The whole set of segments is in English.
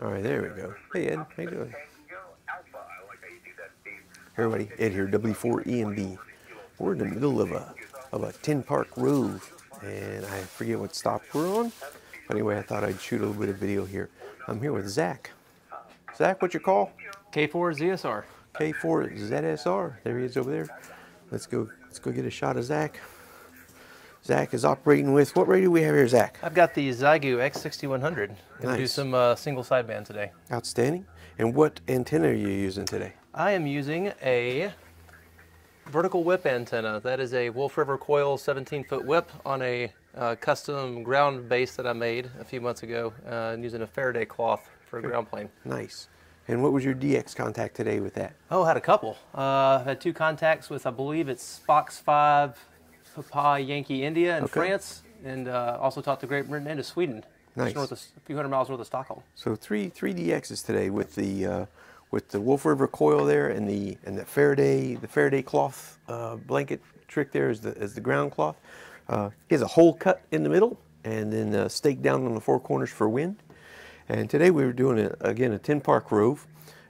All right, there we go. Hey, Ed, how you doing? Hey everybody, Ed here, W4ARB. We're in the middle of a 10-park Rove, and I forget what stop we're on. But anyway, I thought I'd shoot a little bit of video here. I'm here with Zach. Zach, what's your call? K4ZSR. K4ZSR. There he is over there. Let's go get a shot of Zach. Zach is operating with, what radio do we have here, Zach? I've got the Zygu X6100. Gonna do some single sideband today. Outstanding. And what antenna are you using today? I am using a vertical whip antenna. That is a Wolf River Coil 17-foot whip on a custom ground base that I made a few months ago, using a Faraday cloth for a ground plane. Nice. And what was your DX contact today with that? Oh, I had a couple. I had two contacts with, I believe it's Fox 5, Papa Yankee India in France, and also talked to Great Britain and to Sweden. Nice. North of, a few hundred miles north of Stockholm. So three DXs today with the Wolf River coil there, and the Faraday cloth blanket trick there is the ground cloth. He has a hole cut in the middle, and then staked down on the four corners for wind. And today we were doing again a 10-park Rove.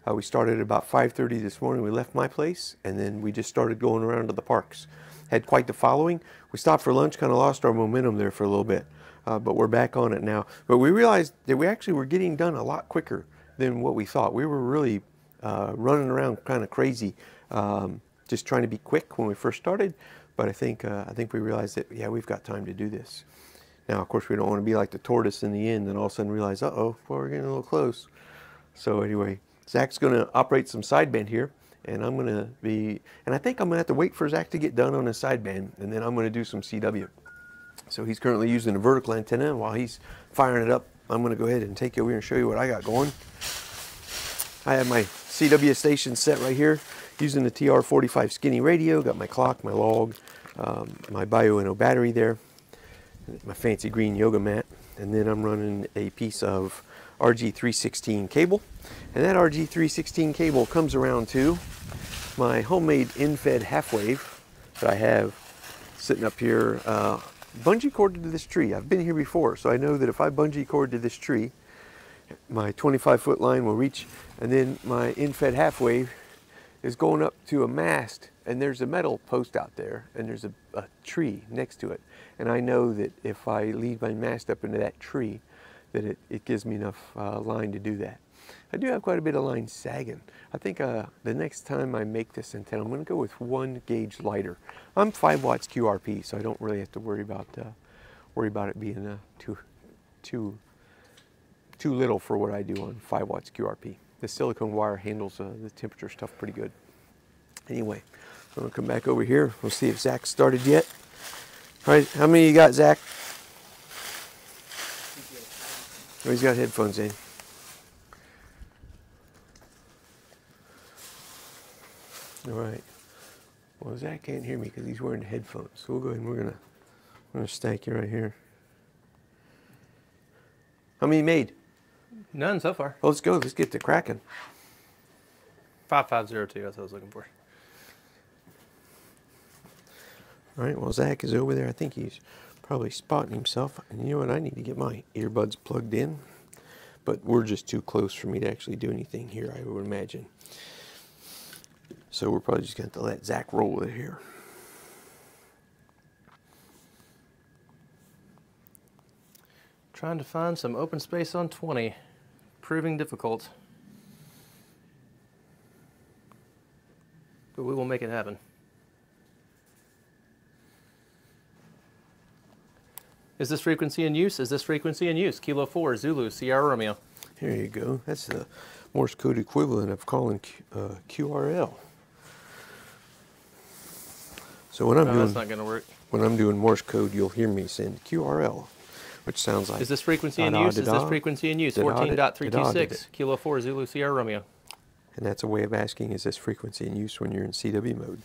We started at about 5:30 this morning. We left my place, and then we just started going around to the parks. Had quite the following. We stopped for lunch, kind of lost our momentum there for a little bit, but we're back on it now. But we realized that we actually were getting done a lot quicker than what we thought. We were really running around kind of crazy, just trying to be quick when we first started. But I think we realized that, yeah, we've got time to do this. Now, of course, we don't want to be like the tortoise in the end and all of a sudden realize, uh-oh, well, we're getting a little close. So anyway, Zach's going to operate some sideband here. And I'm going to be, and I think I'm going to have to wait for Zach to get done on his sideband, and then I'm going to do some CW. So he's currently using a vertical antenna, and while he's firing it up, I'm going to go ahead and take you over here and show you what I got going. I have my CW station set right here, using the TR45 skinny radio, got my clock, my log, my Bio battery there, my fancy green yoga mat, and then I'm running a piece of RG316 cable. And that RG316 cable comes around to my homemade in-fed half-wave that I have sitting up here, bungee corded to this tree. I've been here before, so I know that if I bungee cord to this tree, my 25-foot line will reach, and then my in-fed half-wave is going up to a mast, and there's a metal post out there, and there's a tree next to it. And I know that if I lead my mast up into that tree, that it gives me enough line to do that. I do have quite a bit of line sagging. I think the next time I make this antenna, I'm going to go with 1 gauge lighter. I'm 5 watts QRP, so I don't really have to worry about it being too little for what I do on 5 watts QRP. The silicone wire handles the temperature stuff pretty good. Anyway, I'm going to come back over here. We'll see if Zach's started yet. All right, how many you got, Zach? Oh, he's got headphones in. All right. Well, Zach can't hear me because he's wearing headphones. So we'll go ahead and we're gonna stack you right here. How many you made? None so far. Well, let's go. Let's get to cracking. 5502. That's what I was looking for. All right. Well, Zach is over there. I think he's probably spotting himself. And you know what? I need to get my earbuds plugged in. But we're just too close for me to actually do anything here, I would imagine. So we're probably just going to have to let Zach roll with it here. Trying to find some open space on 20. Proving difficult. But we will make it happen. Is this frequency in use? Is this frequency in use? Kilo 4, Zulu, Sierra Romeo. Here you go. That's the Morse code equivalent of calling QRL. So when that's not going to work. When I'm doing Morse code, you'll hear me saying QRL, which sounds like. Is this frequency in use? Is this frequency in use? 14.326, Kilo 4, Zulu, Sierra Romeo. And that's a way of asking, is this frequency in use when you're in CW mode?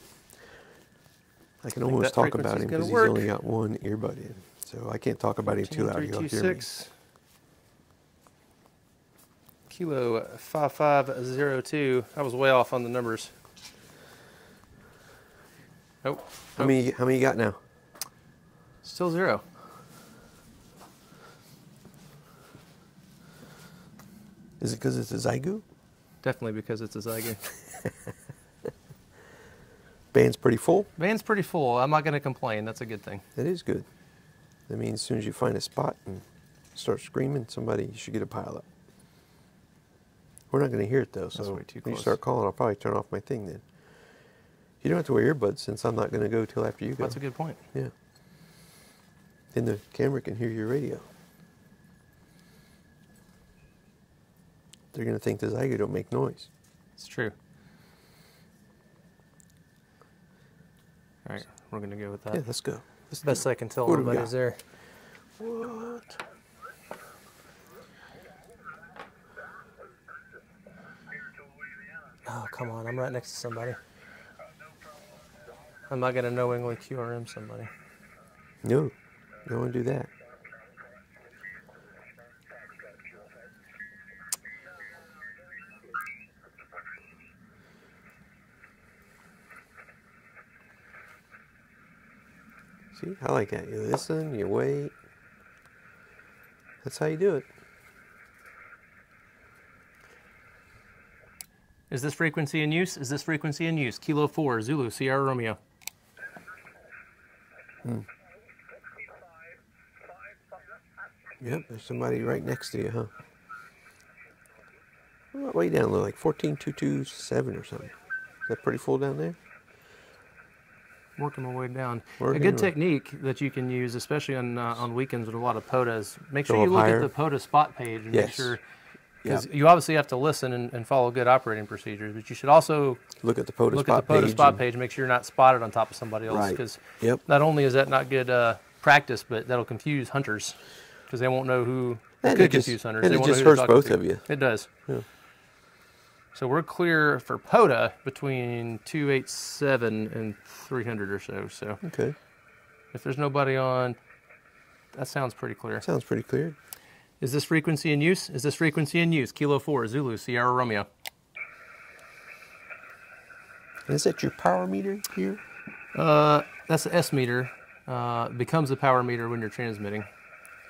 I can almost talk about him because he's only got one earbud in. So I can't talk about him too loud. You'll hear me. Kilo 5502. I was way off on the numbers. Oh. How many you got now? Still 0. Is it because it's a Zygu? Definitely because it's a Zygu. Band's pretty full? Band's pretty full. I'm not going to complain. That's a good thing. That is good. That means as soon as you find a spot and start screaming, somebody should get a pile up. We're not going to hear it though, so way too when you close. start calling, I'll probably turn off my thing then. You don't have to wear earbuds since I'm not going to go till after you go. That's a good point. Yeah. Then the camera can hear your radio. They're going to think the Zygu don't make noise. It's true. All right, we're going to go with that. Yeah, let's go. Best I can tell, What do we nobody's got? there. What? Oh, come on. I'm right next to somebody. I'm not going to knowingly QRM somebody. No, don't want to do that. See, I like that. You listen, you wait. That's how you do it. Is this frequency in use? Is this frequency in use? Kilo 4, Zulu, Sierra Romeo. Yep, there's somebody right next to you, huh? Way down low, like 14227 or something. Is that pretty full down there? Working my way down. Working a good on- technique that you can use, especially on weekends with a lot of POTAs, make sure Go you up look higher. at the POTA spot page and make Yes. sure, because you obviously have to listen and follow good operating procedures, but you should also Look at the POTA look spot at the POTA page. spot and- page and make sure you're not spotted on top of somebody else, Right. because Yep. not only is that not good practice, but that'll confuse hunters, because they won't know who, And could it just- confuse hunters. and They it won't know just who they're hurts talking both to. of you. It does. Yeah. So we're clear for POTA between 287 and 300 or so. So Okay, if there's nobody on, that sounds pretty clear. sounds pretty clear. Is this frequency in use? Is this frequency in use? Kilo 4, Zulu, Sierra Romeo. And is that your power meter here? That's the S meter. Becomes a power meter when you're transmitting.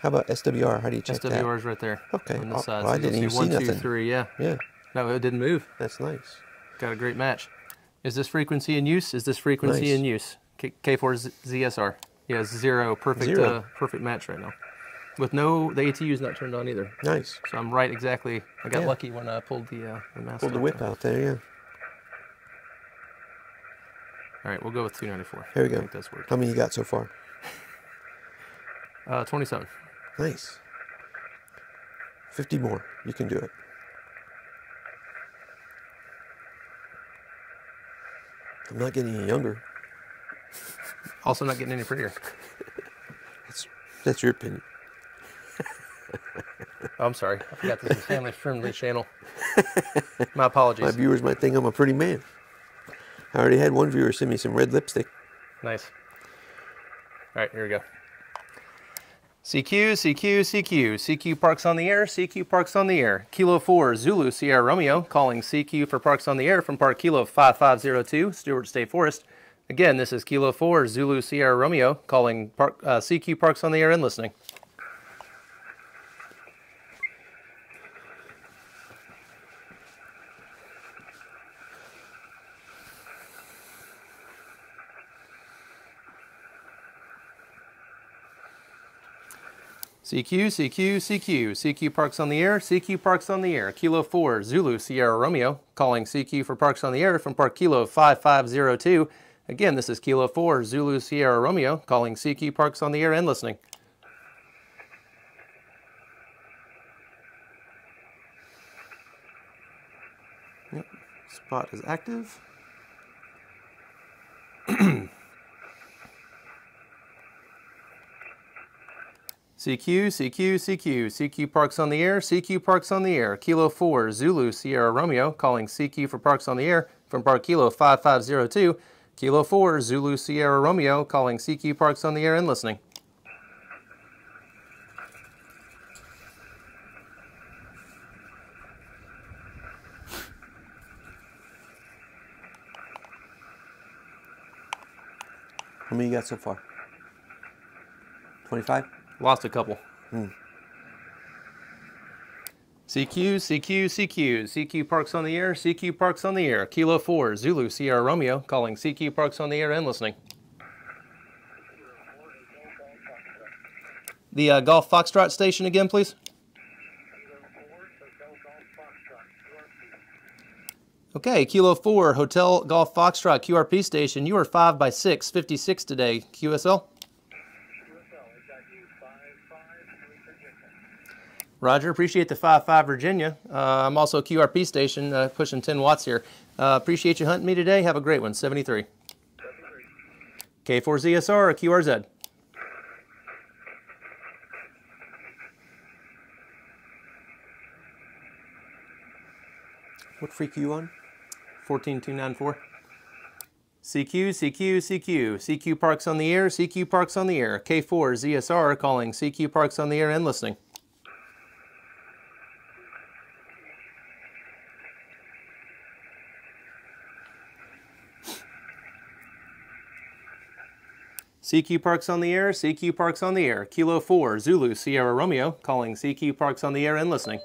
How about SWR? How do you check SWR is right there. Okay. On the Oh, side. well, I So you'll didn't even see 1, 2, nothing. 3, yeah. that? Yeah, No, it didn't move. that's nice. Got a great match. Is this frequency in use? Is this frequency Nice. in use? K4ZSR. Yeah, 0. Perfect, Zero. perfect match right now. With the ATU is not turned on either. Nice. So I'm right exactly. I got Yeah. lucky when I pulled the mask. Pull the whip out there, yeah. All right, we'll go with 294. Here we go. I think that's working. How many you got so far? 27. Nice. 50 more. You can do it. I'm not getting any younger. Also not getting any prettier. That's your opinion. Oh, I'm sorry. I forgot this is a family-friendly channel. My apologies. My viewers might think I'm a pretty man. I already had one viewer send me some red lipstick. Nice. All right, here we go. CQ, CQ, CQ. CQ Parks on the air. CQ Parks on the air. Kilo 4, Zulu, Sierra Romeo, calling CQ for Parks on the air from Park Kilo 5502, Stewart State Forest. Again, this is Kilo 4, Zulu, Sierra Romeo, calling CQ Parks on the air and listening. CQ, CQ, CQ. CQ Parks on the air. CQ Parks on the air. Kilo 4, Zulu, Sierra Romeo, calling CQ for Parks on the air from Park Kilo 5502. Again, this is Kilo 4, Zulu, Sierra Romeo, calling CQ Parks on the air and listening. Yep, spot is active. CQ, CQ, CQ. CQ Parks on the air. CQ Parks on the air. Kilo 4, Zulu, Sierra Romeo, calling CQ for Parks on the air from Park Kilo 5502. Kilo 4, Zulu, Sierra Romeo, calling CQ Parks on the air and listening. How many you got so far? 25? Lost a couple. CQ, CQ, CQ. CQ Parks on the air, CQ Parks on the air. Kilo 4, Zulu, Sierra Romeo, calling CQ Parks on the air and listening. The Golf Foxtrot station again, please. Okay, Kilo 4, Hotel Golf Foxtrot QRP station. You are 5 by 6, 56 today. QSL? Roger, appreciate the 5-5 Virginia. I'm also QRP station, pushing 10 watts here. Appreciate you hunting me today. Have a great one, 73. K4ZSR, QRZ. What freak are you on? 14294. CQ, CQ, CQ. CQ Parks on the air, CQ Parks on the air. K4ZSR calling CQ Parks on the air and listening. CQ Parks on the air, CQ Parks on the air. Kilo 4, Zulu, Sierra Romeo, calling CQ Parks on the air and listening.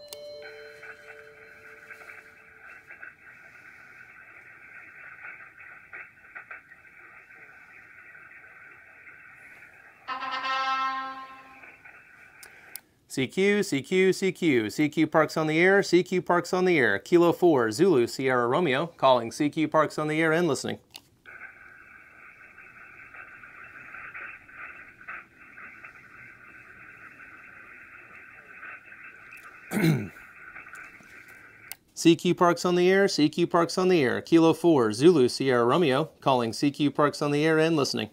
CQ, CQ, CQ. CQ Parks on the air, CQ Parks on the air. Kilo 4, Zulu, Sierra Romeo, calling CQ Parks on the air and listening. CQ Parks on the air, CQ Parks on the air. Kilo 4, Zulu, Sierra Romeo, calling CQ Parks on the air and listening.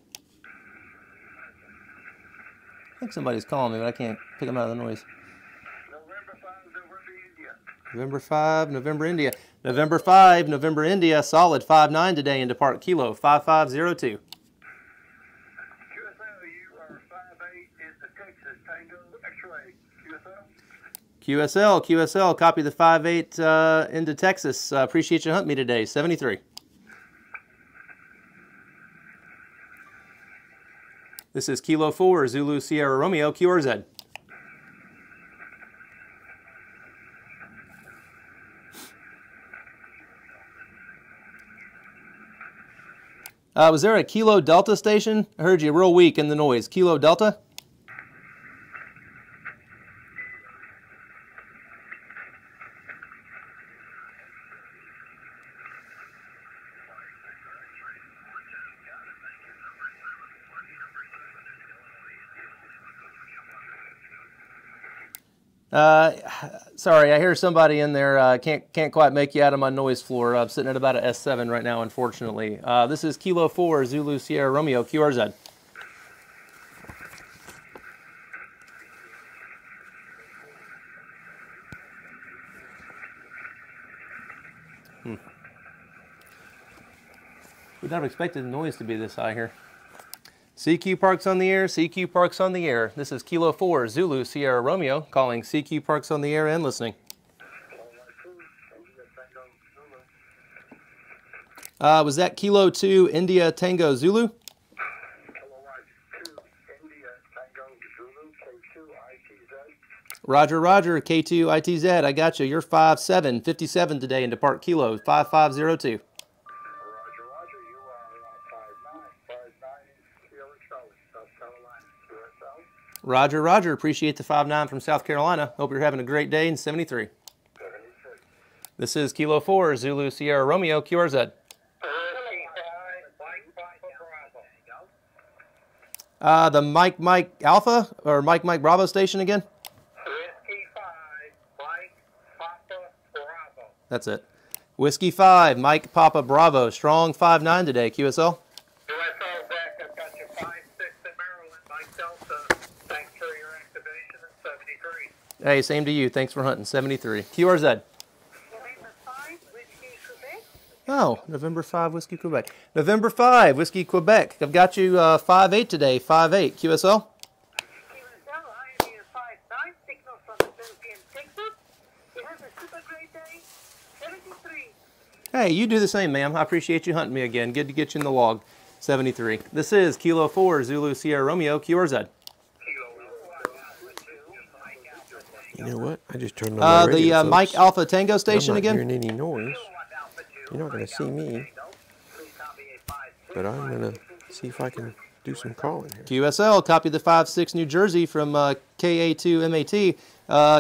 I think somebody's calling me, but I can't pick them out of the noise. November 5, November India. November 5, November India, solid 5-9 today into Park Kilo 5502. QSL, QSL, copy the 5-8 into Texas. Appreciate you hunting me today, 73. This is Kilo 4, Zulu, Sierra Romeo, QRZ. Was there a Kilo Delta station? I heard you real weak in the noise. Kilo Delta? Sorry, I hear somebody in there. Can't quite make you out of my noise floor. I'm sitting at about a S7 right now, unfortunately. This is Kilo 4, Zulu, Sierra Romeo, QRZ. We'd never expected the noise to be this high here. CQ Parks on the air, CQ Parks on the air. This is Kilo 4, Zulu, Sierra Romeo, calling CQ Parks on the air and listening. Was that Kilo 2, India Tango Zulu? Roger, Roger, K2EJT, I got you. You're 5-7, 57 today into Park Kilo 5502. Roger, Roger. Appreciate the 5-9 from South Carolina. Hope you're having a great day in 73. This is Kilo 4, Zulu, Sierra Romeo, QRZ. The Mike Alpha or Mike Bravo station again? Whiskey 5, Mike Papa Bravo. That's it. Whiskey 5, Mike Papa Bravo. Strong 5-9 today, QSL. Hey, same to you. Thanks for hunting. 73. QRZ. November 5, Whiskey Quebec. Oh, November 5, Whiskey Quebec. November 5, Whiskey Quebec. I've got you 5-8 today. 5-8. QSL? QSL, I am here 5-9. Signal from the Philippines, Texas. You have a super great day. 73. Hey, you do the same, ma'am. I appreciate you hunting me again. Good to get you in the log. 73. This is Kilo 4, Zulu, Sierra Romeo, QRZ. You know what? I just turned on my radio, the Mike Alpha Tango station I'm not again? hearing any noise. You're not going to see me, but I'm going to see if I can do some calling here. QSL, copy the 5'6" New Jersey from KA2MAT.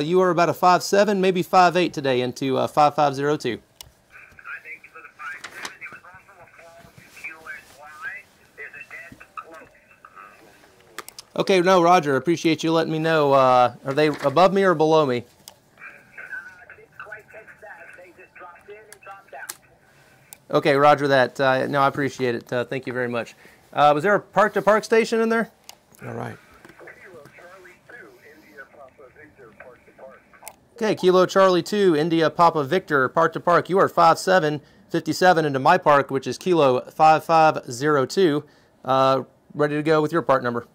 You are about a 5'7", maybe 5'8" today into 5502. Okay, no, Roger, appreciate you letting me know. Are they above me or below me? Okay, Roger that. No, I appreciate it. Thank you very much. Was there a park-to-park station in there? All right. Okay, Kilo Charlie 2, India Papa Victor, park-to-park. You are 5'7", 57 into my park, which is Kilo 5502. Ready to go with your part number.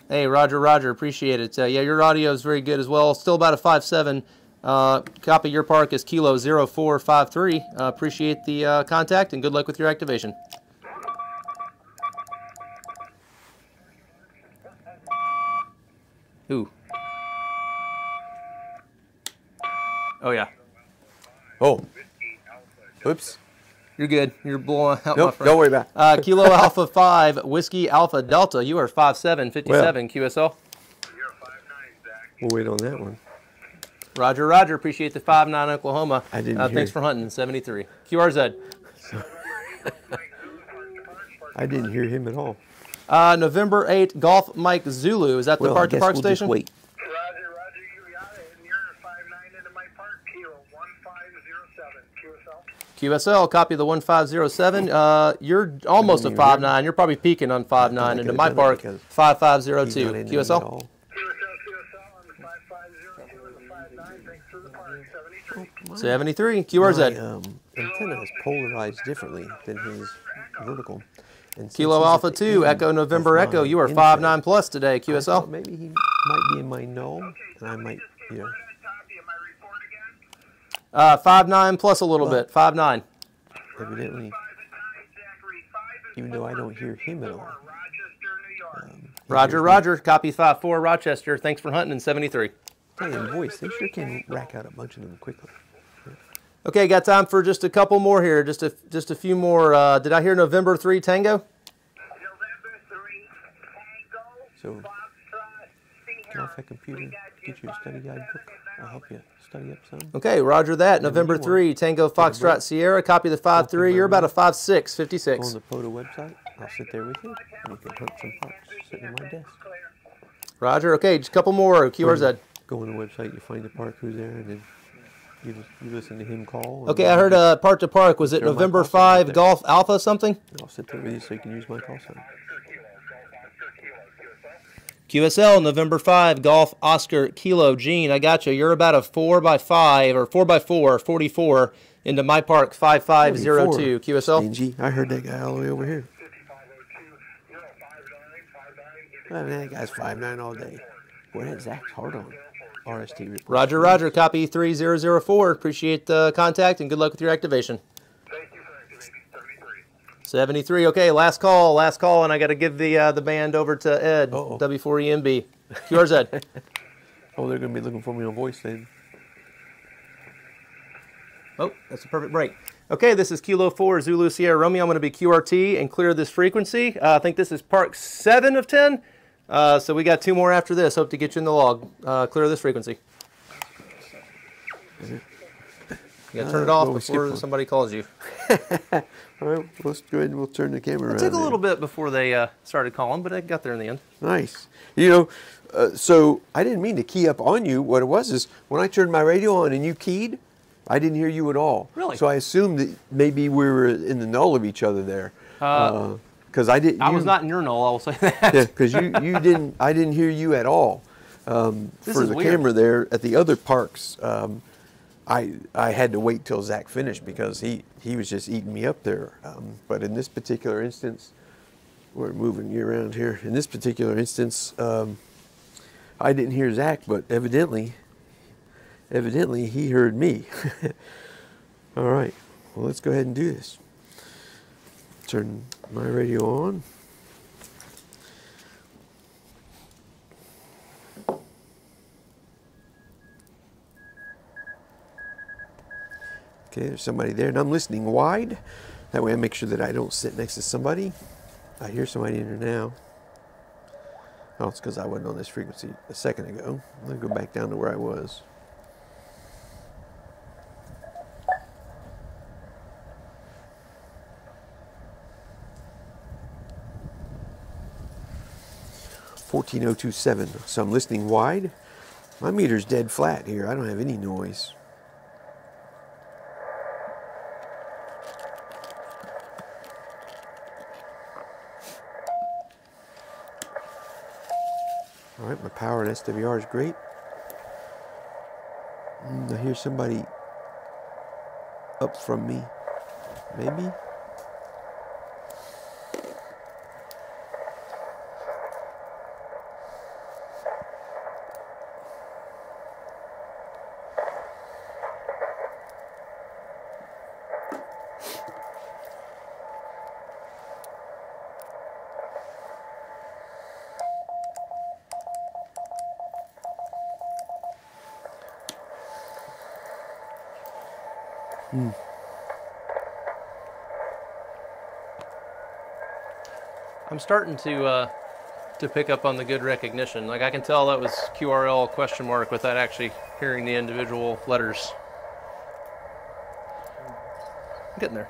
Hey, Roger, Roger, appreciate it. Yeah, your audio is very good as well. Still about a 5'7". Copy your park is Kilo 0453. Appreciate the contact and good luck with your activation. Ooh. Oh, yeah. Oh. Oops. You're good. You're blowing out, nope, my friend. Don't worry about it. Kilo Alpha 5, Whiskey Alpha Delta. You are 5'7", 57, QSL. We'll wait on that one. Roger, Roger. Appreciate the 5'9", Oklahoma. I didn't hear. Thanks for hunting, 73. QRZ. I didn't hear him at all. November 8, Golf Mike Zulu. Is that the park-to-park we'll station? Just wait. Roger, you got it. And you're 5'9" into my park, Kilo 1507, QSL. QSL, copy the 1507. You're almost a 5'9". You're probably peaking on 5'9" into my park, 5502. QSL? on the 5502 and the 5'9". Thanks for the park, 73. 73. QRZ. My antenna is polarized differently than his vertical. And Kilo Alpha 2, Echo November Echo. You are 5'9" plus today, QSL. Maybe he might be in my null, and I might, you know. 5'9" plus a little bit. 5'9". Evidently, even though I don't hear him at all. Roger, Roger. Copy 5'4", Rochester. Thanks for hunting in 73. Tell you, voice, they sure can rack out a bunch of them quickly. Okay, got time for just a couple more here. Just a few more. Did I hear November 3 Tango? November 3 Tango. So, get off that computer, get your study guide book. I'll help you study up some. Okay, Roger that. November 3 Tango Foxtrot Sierra. Copy the 5'3". You're about a 5'6", 56. Go on the POTA website. I'll sit there with you, and you can hunt some parks sitting on my desk. Roger. Okay, just a couple more. QRZ. Go on the website, you find the park who's there, and then you listen to him call. Okay, I heard Park to Park. Was it November 5 Golf Alpha something? I'll sit there with you so you can use my call sign. QSL, November 5 Golf Oscar Kilo Gene. I got you. You're about a 4x5 or 4x4, 44 into my park 5502. QSL. Stingy. I heard that guy all the way over here. Well, man, that guy's 5'9" all day. Boy, that Zach's hard on. RST report. Roger, Roger. Copy 3004. Appreciate the contact and good luck with your activation. 73. Okay, last call, and I got to give the band over to Ed. W4EMB. QRZ. Oh, they're going to be looking for me on voice then. Oh, that's a perfect break. Okay, this is Kilo 4 Zulu Sierra Romeo. I'm going to be QRT and clear this frequency. I think this is Park 7 of 10. So we got 2 more after this. Hope to get you in the log. Clear this frequency. You got to turn it off before somebody calls you. All right, let's go ahead and we'll turn the camera around. It took a little bit before they started calling, but I got there in the end. Nice. You know, so I didn't mean to key up on you. What it was is when I turned my radio on and you keyed, I didn't hear you at all. Really? So I assumed that maybe we were in the null of each other there. Because I didn't. I was not in your null. I will say that. Yeah, because you didn't. I didn't hear you at all. For the camera there at the other parks, I had to wait till Zach finished because he was just eating me up there. But in this particular instance, we're moving you around here. In this particular instance, I didn't hear Zach, but evidently he heard me. All right, well, let's go ahead and do this. Turn my radio on. Okay, there's somebody there, and I'm listening wide. That way I make sure that I don't sit next to somebody. I hear somebody in there now. Oh, it's because I wasn't on this frequency a second ago. I'm going to go back down to where I was. $14,027. So I'm listening wide. My meter's dead flat here. I don't have any noise. All right, my power and SWR is great. I hear somebody up from me, maybe. I'm starting to pick up on the good recognition. Like I can tell that was QRL question mark without actually hearing the individual letters. I'm getting there.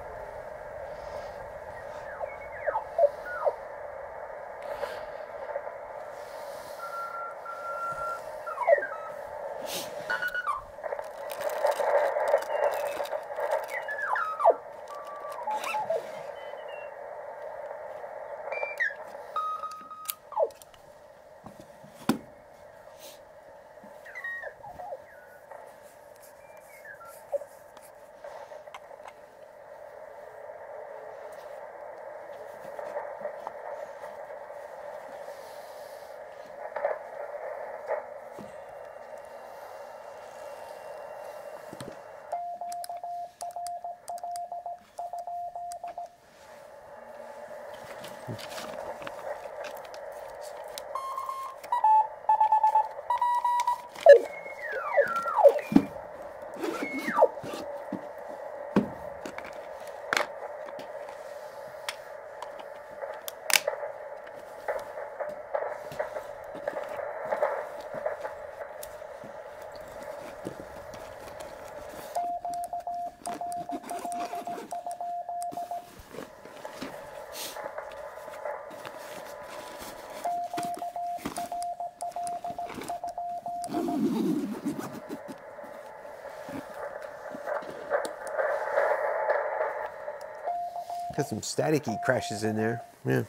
Got some staticky crashes in there. Yeah.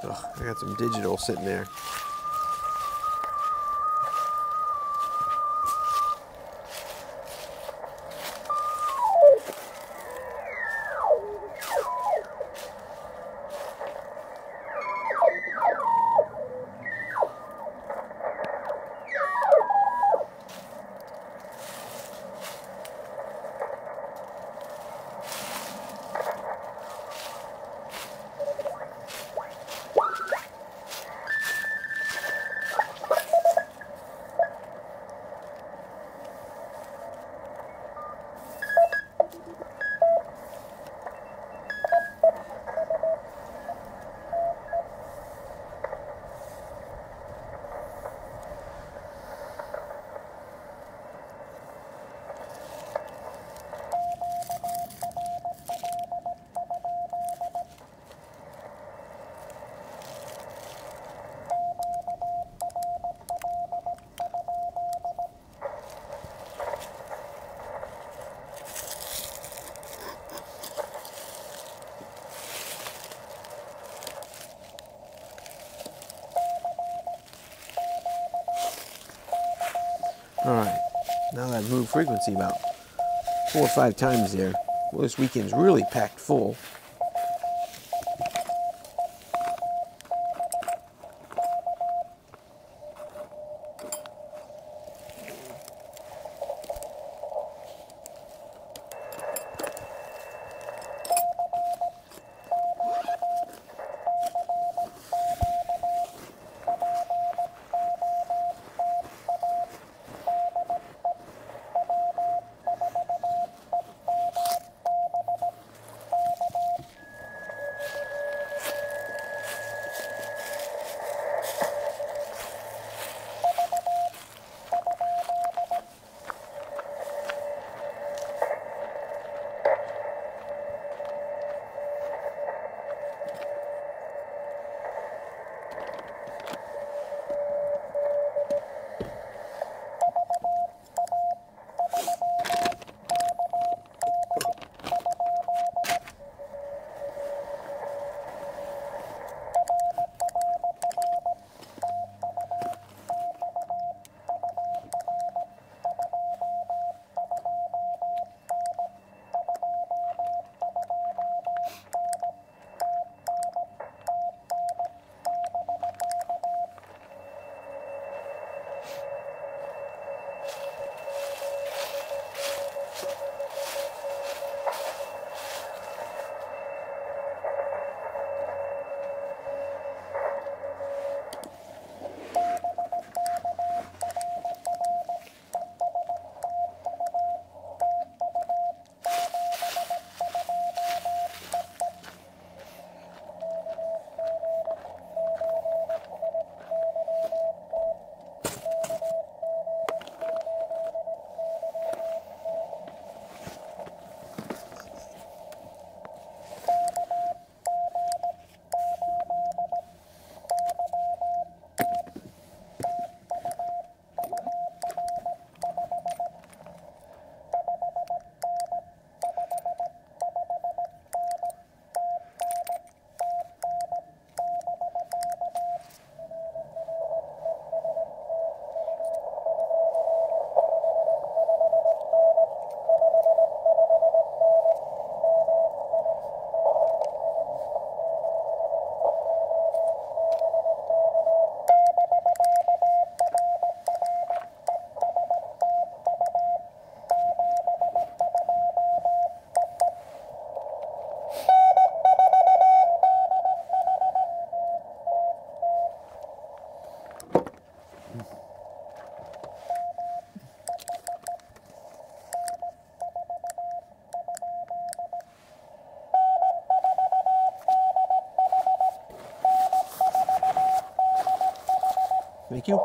Ugh, I got some digital sitting there. All right, now that I've moved frequency about 4 or 5 times there. Well, this weekend's really packed full. Thank you.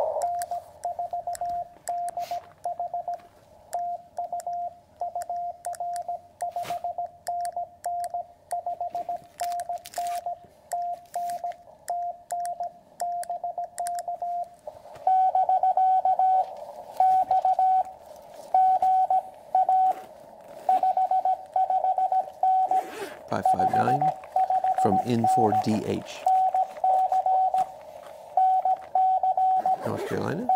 From N4DH, North Carolina.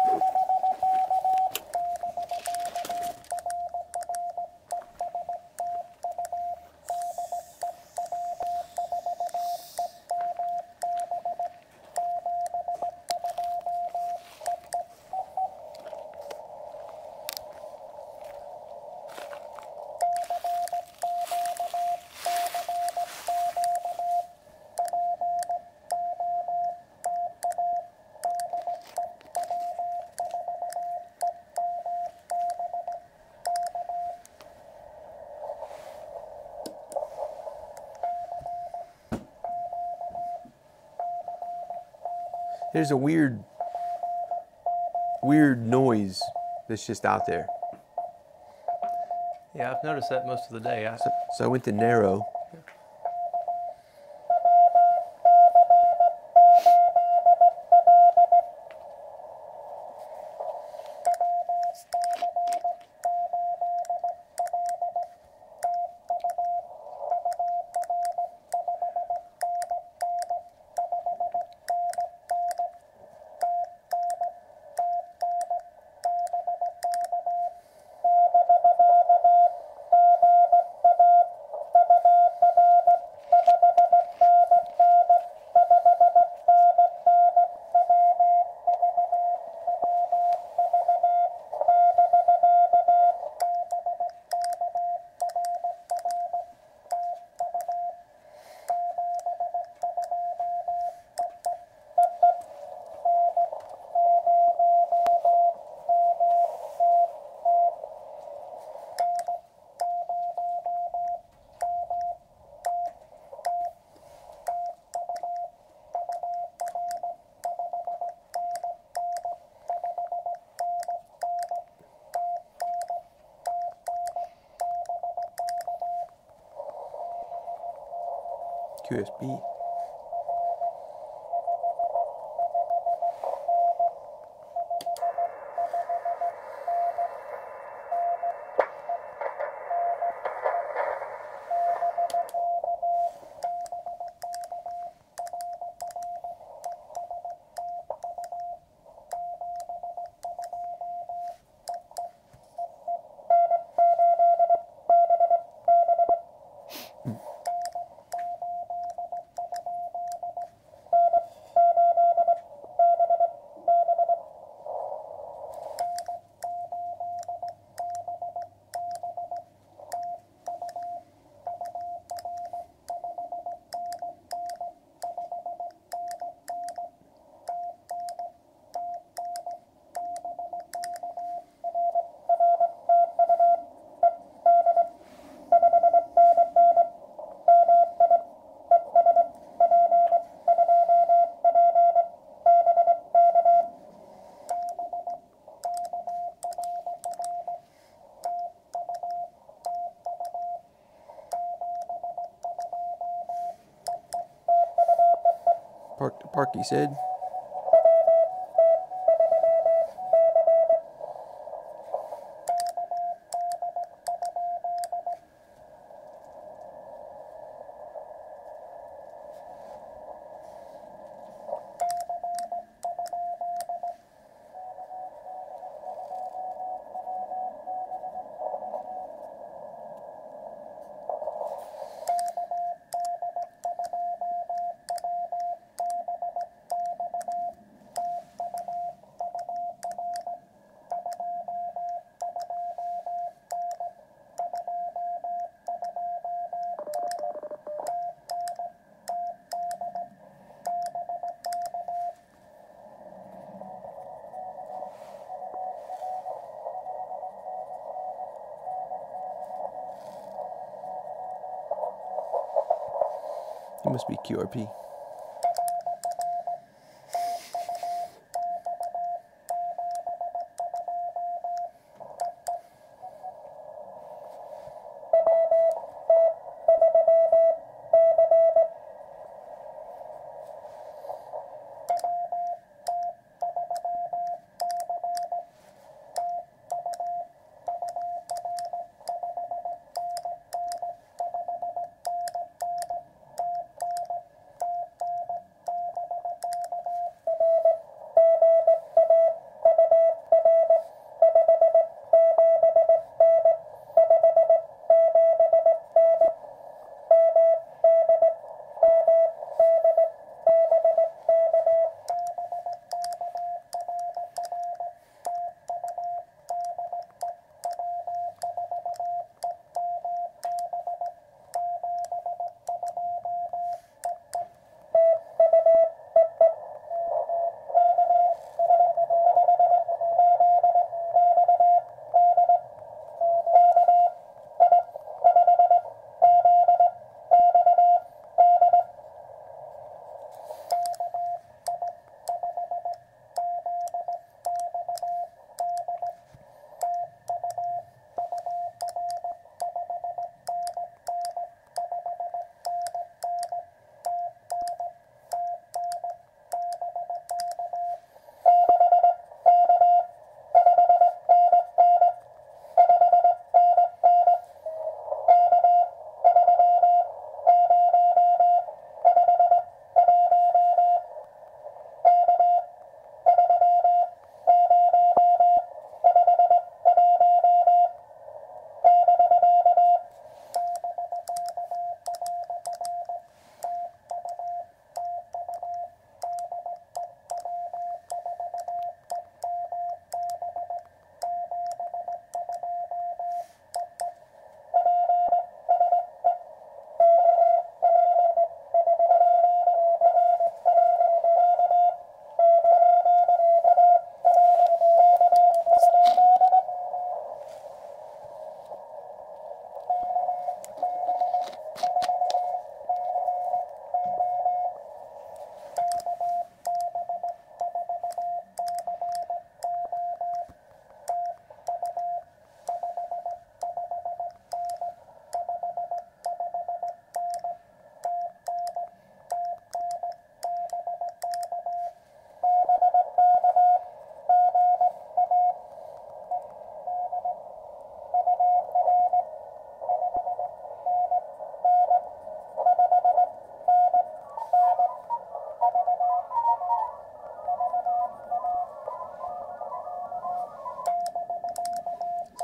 There's a weird noise that's just out there. Yeah, I've noticed that most of the day. So I went to narrow. QSB. Park to park, he said. It must be QRP.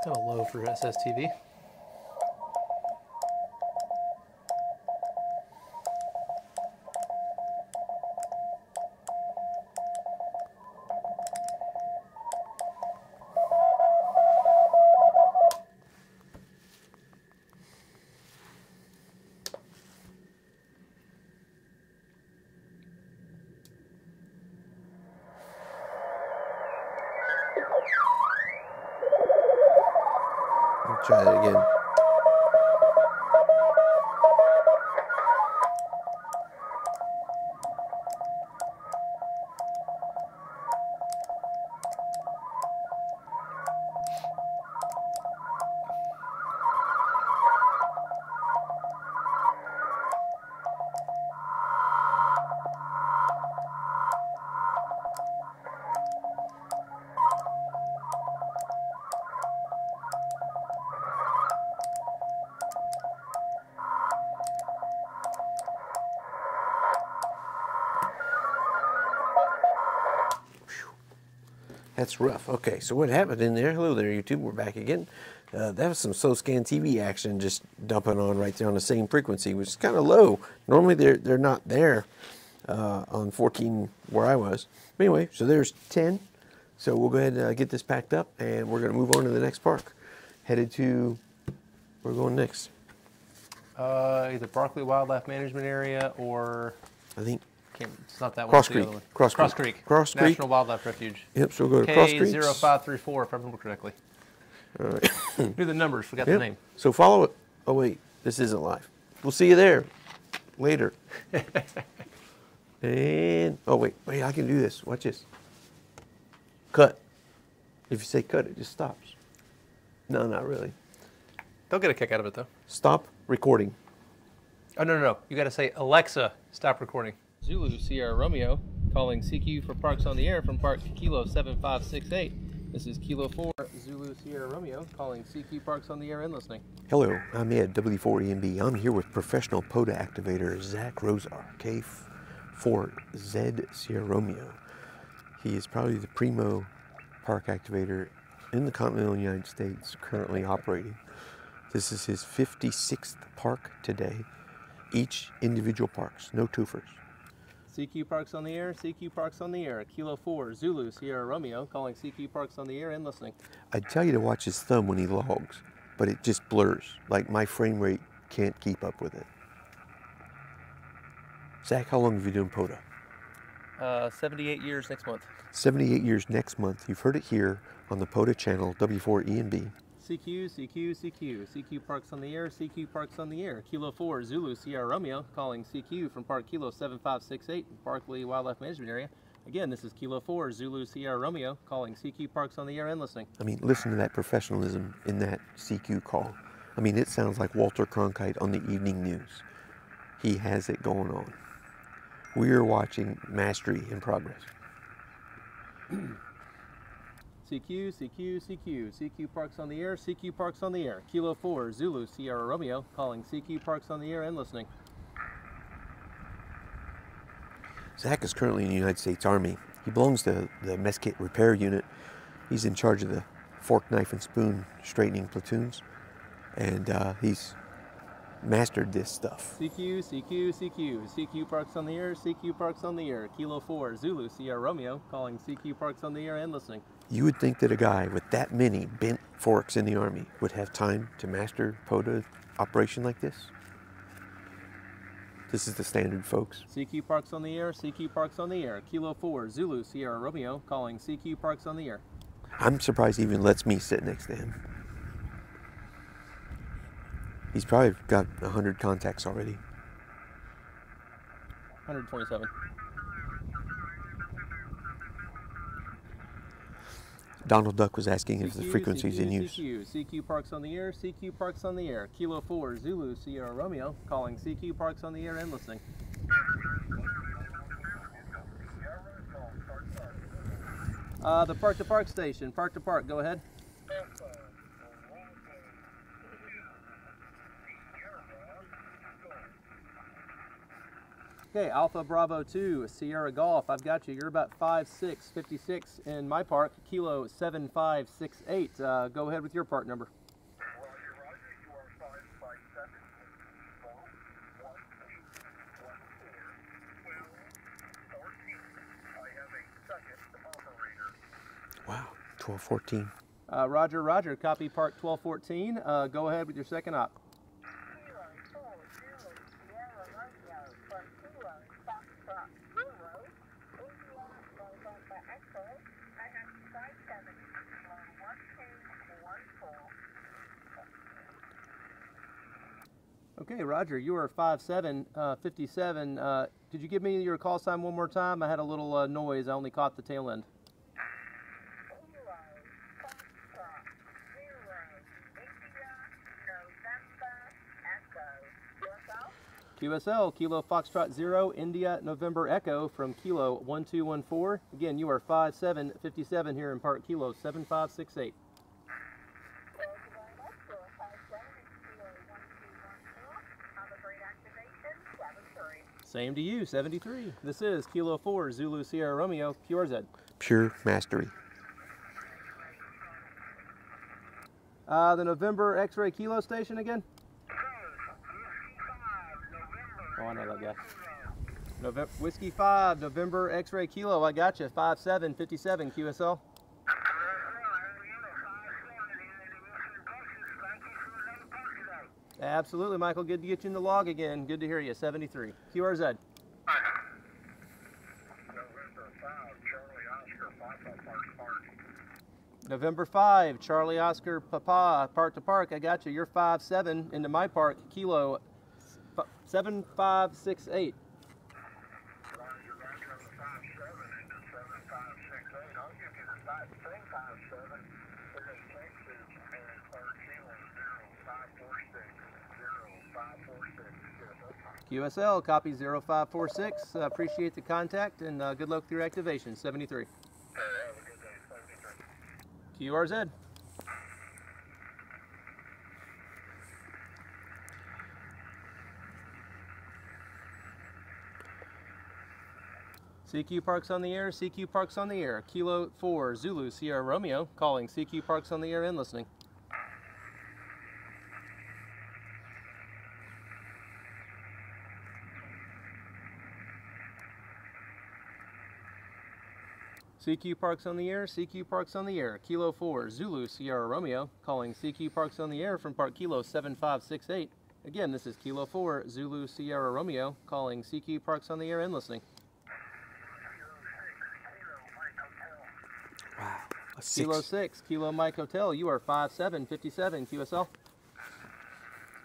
Kind of low for SSTV. Try that again. That's rough. Okay, so what happened in there? Hello there, YouTube. We're back again. That was some SoScan TV action just dumping on right there on the same frequency, which is kind of low. Normally they're not there on 14 where I was. But anyway, so there's 10. So we'll go ahead and get this packed up, and we're going to move on to the next park. Headed to, where are we going next? Either Berkeley Wildlife Management Area or... I think it's not that Cross one. Creek. Cross Creek. Cross Creek. National Wildlife Refuge. Yep, so we'll go to Cross Creek. K0534, if I remember correctly. All right. Do the numbers, forgot the name. So follow it. Oh, wait, this isn't live. We'll see you there later. And, oh, wait, I can do this. Watch this. Cut. If you say cut, it just stops. No, not really. They'll get a kick out of it, though. Stop recording. Oh, no. You got to say, Alexa, stop recording. Zulu Sierra Romeo, calling CQ for Parks on the Air from Park Kilo 7568. This is Kilo 4 Zulu Sierra Romeo, calling CQ Parks on the Air and listening. Hello, I'm Ed, W4ARB. I'm here with professional POTA activator Zach Rosar, K4Z Sierra Romeo. He is probably the primo park activator in the continental United States currently operating. This is his 56th park today. Each individual parks, no twofers. CQ Parks on the Air, CQ Parks on the Air, Kilo 4 Zulu Sierra Romeo, calling CQ Parks on the Air and listening. I'd tell you to watch his thumb when he logs, but it just blurs. Like my frame rate can't keep up with it. Zach, how long have you been doing POTA? 78 years next month. 78 years next month. You've heard it here on the POTA channel, W4ENB. CQ Parks on the Air, CQ Parks on the Air, Kilo 4 Zulu Sierra Romeo, calling CQ from Park Kilo 7568, Berkeley Wildlife Management Area. Again, this is Kilo 4 Zulu Sierra Romeo, calling CQ Parks on the Air and listening. I mean, listen to that professionalism in that CQ call. I mean, it sounds like Walter Cronkite on the evening news. He has it going on. We are watching mastery in progress. CQ Parks on the Air, CQ Parks on the Air, Kilo 4 Zulu Sierra Romeo, calling CQ Parks on the Air and listening. Zach is currently in the United States Army. He belongs to the mess kit repair unit. He's in charge of the fork, knife, and spoon straightening platoons, and he's mastered this stuff. CQ Parks on the Air, CQ Parks on the Air, Kilo 4 Zulu Sierra Romeo, calling CQ Parks on the Air and listening. You would think that a guy with that many bent forks in the Army would have time to master POTA operation like this? This is the standard, folks. CQ Parks on the Air, CQ Parks on the Air, Kilo 4 Zulu Sierra Romeo, calling CQ Parks on the Air. I'm surprised he even lets me sit next to him. He's probably got 100 contacts already. 127. Donald Duck was asking if the frequency's in use. CQ Parks on the Air, CQ Parks on the Air, Kilo 4 Zulu Sierra Romeo, calling CQ Parks on the Air and listening. The Park to Park station, Park to Park, go ahead. Okay, Alpha Bravo 2, Sierra Golf, I've got you. You're about 5'6", 56 in my park, Kilo 7568. Go ahead with your part number. Roger, Roger, you are 557, low, 1214. I have a second operator. Wow, 1214. Roger, Roger, copy part 1214. Go ahead with your second op. Okay, Roger, you are 5'7", 57. Did you give me your call sign one more time? I had a little noise. I only caught the tail end. QSL, Kilo Foxtrot 0, India November Echo from Kilo 1214. Again, you are 5'7", 57 here in Park Kilo 7568. Same to you, 73. This is Kilo 4, Zulu Sierra Romeo, QRZ. Pure mastery. The November X-ray Kilo station again? Oh, I know that guy. Whiskey 5, November X-ray Kilo, I got you. 5'7", 57, QSL. Absolutely, Michael. Good to get you in the log again. Good to hear you. 73. QRZ. November 5, Charlie Oscar Papa, park to park. I got you. You're 5'7" into my park. Kilo 7568. QSL, copy 0546. Appreciate the contact and good luck with your activation. 73. QRZ. CQ Parks on the air, CQ Parks on the air. Kilo 4, Zulu Sierra Romeo, calling CQ Parks on the air and listening. CQ Parks on the air, CQ Parks on the air. Kilo 4, Zulu Sierra Romeo, calling CQ Parks on the air from Park Kilo 7568. Again, this is Kilo 4, Zulu Sierra Romeo, calling CQ Parks on the air and listening. Wow. Kilo 6, Kilo Mike Hotel, you are 5'7", 57, QSL.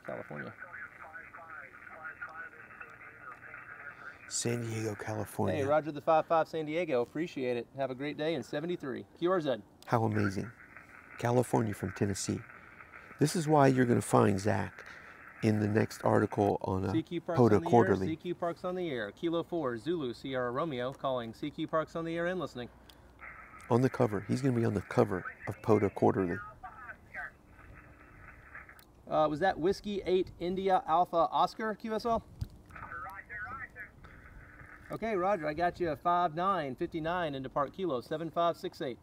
California. San Diego, California. Hey, Roger the 5'5", San Diego. Appreciate it. Have a great day in 73. QRZ. How amazing. California from Tennessee. This is why you're going to find Zach in the next article on POTA Quarterly. CQ Parks on the air. Kilo 4, Zulu Sierra Romeo, calling CQ Parks on the air and listening. On the cover. He's going to be on the cover of POTA Quarterly. Was that Whiskey 8 India Alpha Oscar, QSL? Okay, Roger, I got you a 5'9", 59 into Park Kilo 7568.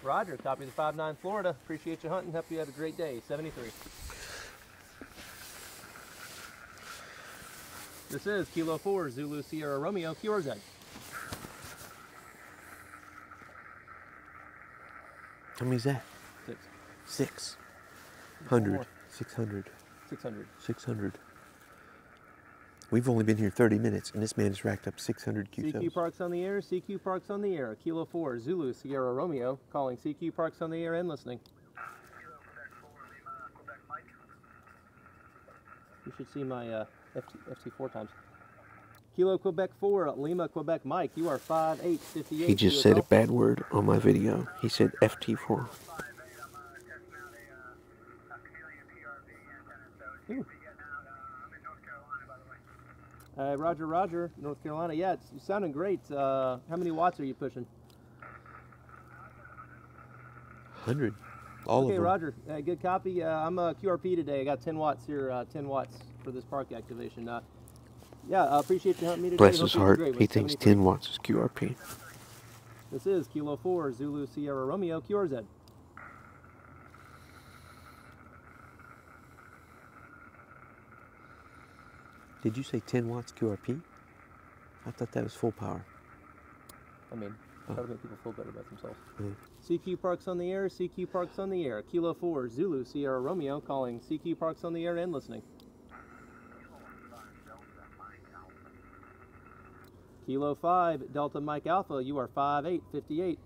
Roger, copy the 5'9", Florida. Appreciate you hunting. Hope you have a great day. 73. This is Kilo 4, Zulu Sierra Romeo, QRZ. How many is that? 6. 600. 600. 600. 600. We've only been here 30 minutes, and this man has racked up 600 QSOs. CQ Parks on the air, CQ Parks on the air. Kilo 4, Zulu Sierra Romeo, calling CQ Parks on the air and listening. You should see my FT 4 times. Kilo Quebec 4, Lima Quebec Mike, you are 5'8", 58. He just said a bad word on my video. He said FT4. Roger, Roger, North Carolina. Yeah, it's sounding great. How many watts are you pushing? 100. All Okay, of them. Roger. Good copy. I'm QRP today. I got 10 watts here, 10 watts for this park activation. Yeah, I appreciate you helping me today. Bless Hope his you do heart. great He with thinks 73. 10 watts is QRP. This is Kilo 4 Zulu Sierra Romeo QRZ. Did you say 10 watts QRP? I thought that was full power. I mean, try to make people feel better about themselves. Mm. CQ Parks on the air, CQ Parks on the air. Kilo 4 Zulu Sierra Romeo calling CQ Parks on the air and listening. Kilo 5 Delta Mike Alpha, you are 5858.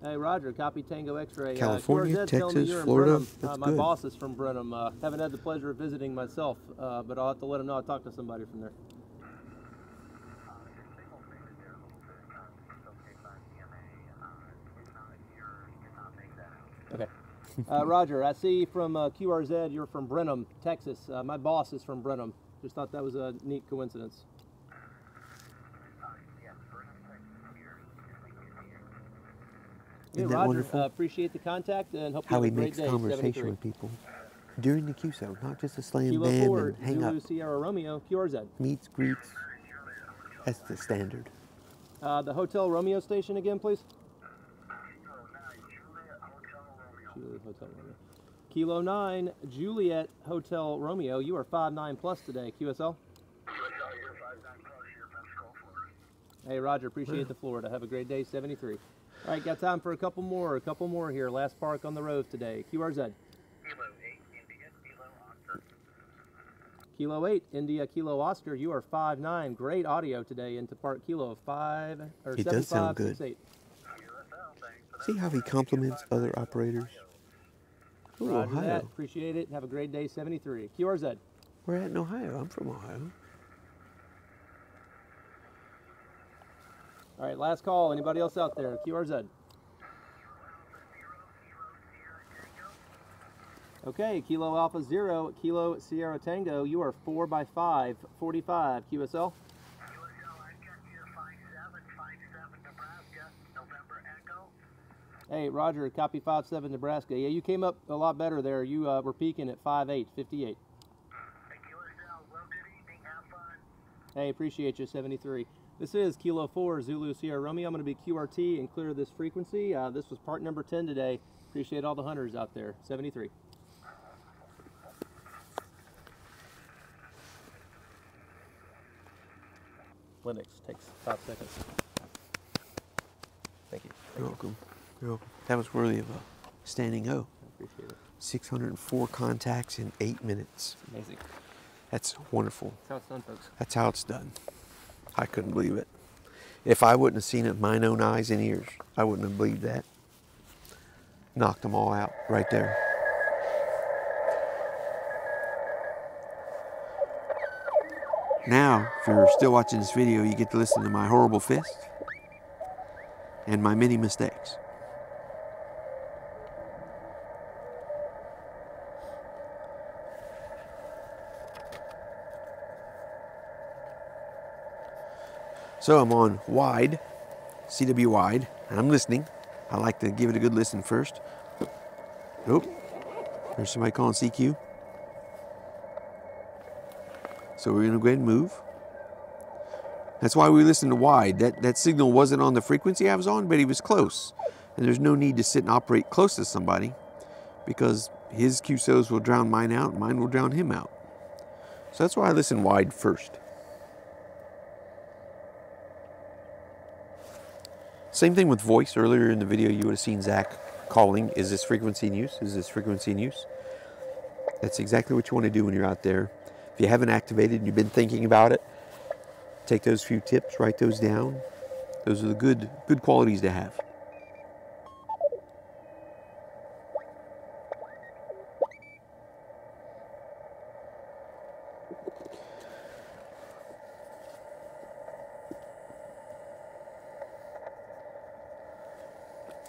Hey, Roger, copy Tango X-ray. California, QRZ telling me Texas, you're in Florida, Brenham. that's My good. boss is from Brenham. Haven't had the pleasure of visiting myself, but I'll have to let him know I talked to somebody from there. Okay. Roger, I see from QRZ you're from Brenham, Texas. My boss is from Brenham. Just thought that was a neat coincidence. Isn't Hey, that Roger, wonderful? appreciate the contact and hope you How have he a great makes day. conversation 73. with people during the QSO, not just a slam Kilo bam 4 and hang Zulu up. Sierra Romeo QRZ. Meets, greets. That's the standard. The Hotel Romeo station again, please. Juliet Hotel Romeo. Kilo 9 Juliet Hotel Romeo. You are 59 plus today. QSL. Hey, Roger. Appreciate the Florida. Have a great day. 73. All right, got time for a couple more here. Last park on the Rove today. QRZ. Kilo 8 India Kilo Oscar. You are 59. Great audio today into Park Kilo 5 or He does sound good. 7568. See how he compliments other operators? Ooh, Roger that. Ohio. Appreciate it. Have a great day. 73. QRZ. We're at in Ohio. I'm from Ohio. All right, last call. Anybody else out there? QRZ. Okay, Kilo Alpha 0, Kilo Sierra Tango. You are 4 by 5, 45. QSL. Hey, Roger, copy 57 Nebraska. Yeah, you came up a lot better there. You were peaking at 58, 58. Hey, appreciate you, 73. This is Kilo 4 Zulu Sierra Romeo. I'm going to be QRT and clear this frequency. This was part number 10 today. Appreciate all the hunters out there, 73. Linux takes 5 seconds. Thank you. You're welcome. You're welcome. That was worthy of a standing O. I appreciate it. 604 contacts in 8 minutes. Amazing. That's wonderful. That's how it's done, folks. That's how it's done. I couldn't believe it. If I wouldn't have seen it with mine own eyes and ears, I wouldn't have believed that. Knocked them all out right there. Now, if you're still watching this video, you get to listen to my horrible fist and my many mistakes. So I'm on wide, CW wide, and I'm listening. I like to give it a good listen first. Oh, there's somebody calling CQ. So we're gonna go ahead and move. That's why we listen to wide. That signal wasn't on the frequency I was on, but he was close. And there's no need to sit and operate close to somebody because his QSOs will drown mine out, and mine will drown him out. So that's why I listen wide first. Same thing with voice. Earlier in the video, you would have seen Zach calling, is this frequency in use? Is this frequency in use? That's exactly what you want to do when you're out there. If you haven't activated and you've been thinking about it, take those few tips, write those down. Those are the good qualities to have.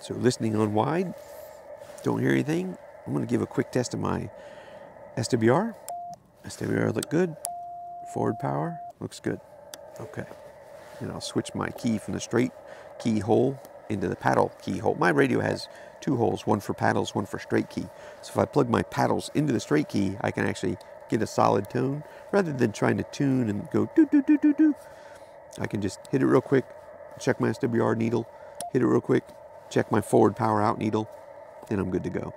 So listening on wide, don't hear anything. I'm going to give a quick test of my SWR. SWR look good. Forward power looks good. Okay. And I'll switch my key from the straight keyhole into the paddle keyhole. My radio has two holes, one for paddles, one for straight key. So if I plug my paddles into the straight key, I can actually get a solid tone rather than trying to tune and go do do do do do. I can just hit it real quick, check my SWR needle, hit it real quick, check my forward power out needle, and I'm good to go.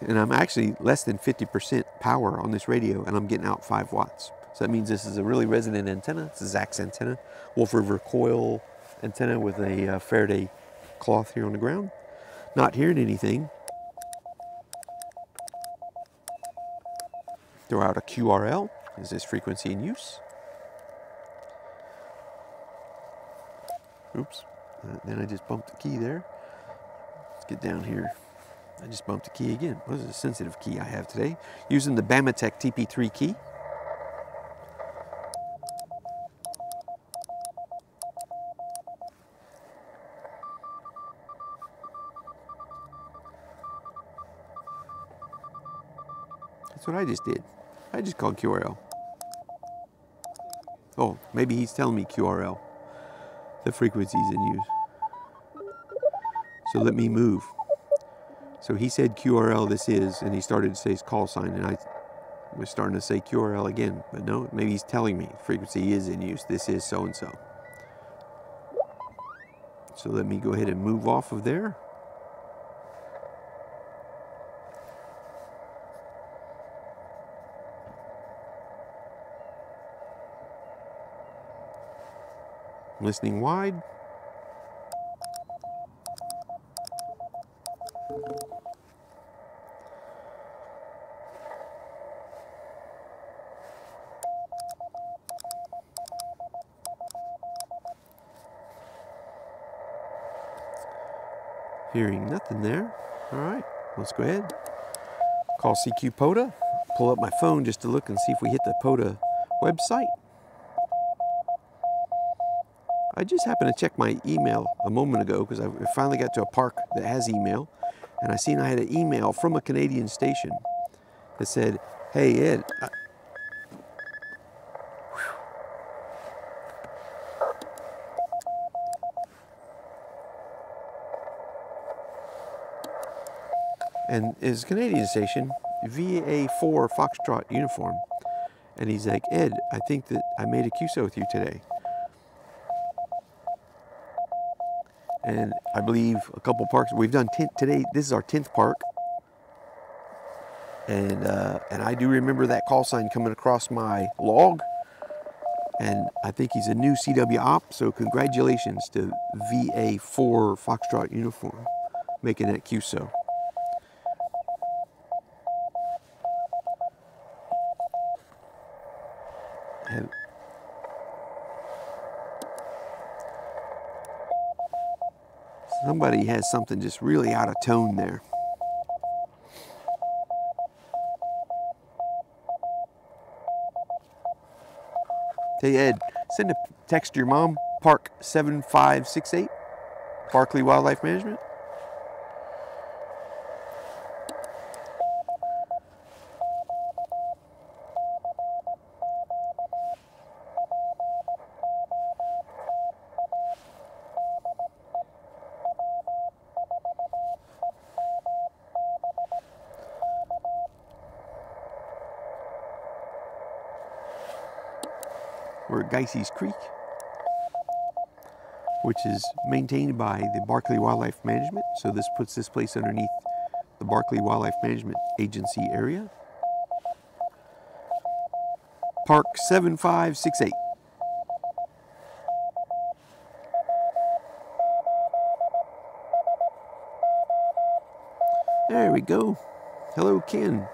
And I'm actually less than 50% power on this radio, and I'm getting out 5 watts. So that means this is a really resonant antenna. It's a Zach's antenna, Wolf River coil antenna with a Faraday cloth here on the ground. Not hearing anything. Throw out a QRL. Is this frequency in use? Oops. Then I just bumped the key there. Let's get down here. I just bumped the key again. What is a sensitive key I have today? Using the Bamatech TP III key. That's what I just did. I just called QRL. Oh, maybe he's telling me QRL. The frequency's in use. So let me move. So he said QRL this is, and he started to say his call sign, and I was starting to say QRL again, but no, maybe he's telling me frequency is in use. This is so-and-so. So let me go ahead and move off of there. Listening wide. Hearing nothing there. All right, let's go ahead. Call CQ POTA. Pull up my phone just to look and see if we hit the POTA website. I just happened to check my email a moment ago because I finally got to a park that has email, and I seen I had an email from a Canadian station that said, "Hey Ed, and it's a Canadian station, VA4 Foxtrot uniform, and he's like, Ed, I think that I made a QSO with you today. And I believe a couple parks, we've done 10 today, this is our 10th park. And I do remember that call sign coming across my log. And I think he's a new CW op, so congratulations to VA4 Foxtrot uniform, making that QSO. And somebody has something just really out of tone there. Hey Ed, send a text to your mom, Park 7568, Barkley Wildlife Management. We're at Geisy's Creek, which is maintained by the Barkley Wildlife Management. So this puts this place underneath the Barkley Wildlife Management Agency area. Park 7568. There we go. Hello, Ken.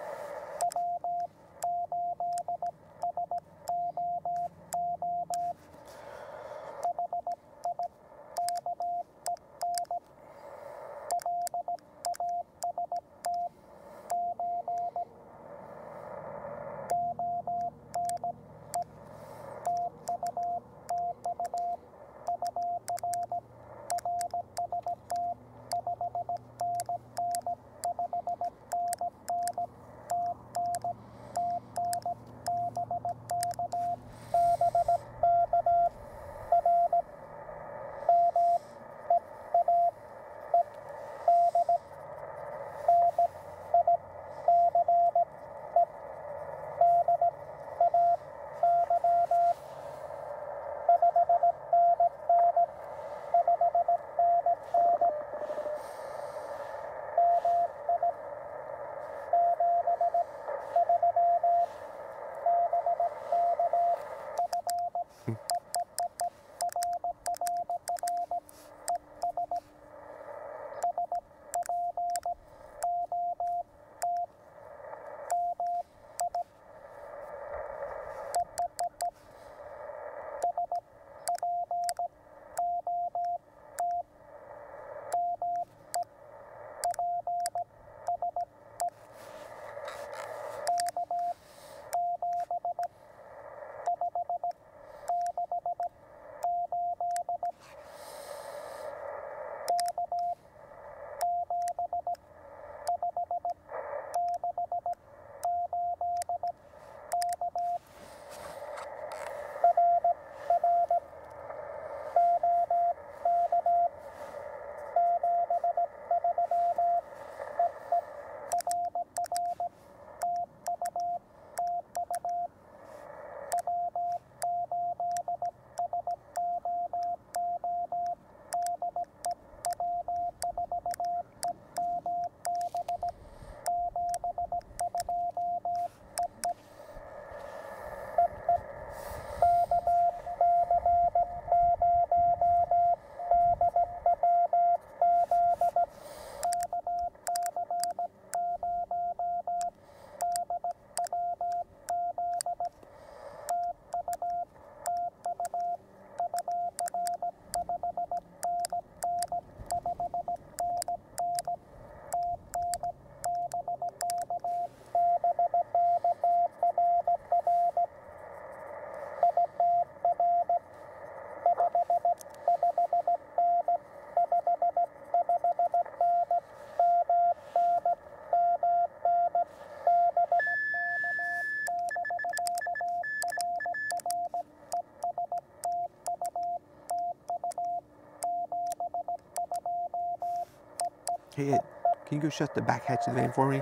Hey Ed, can you go shut the back hatch of the van for me?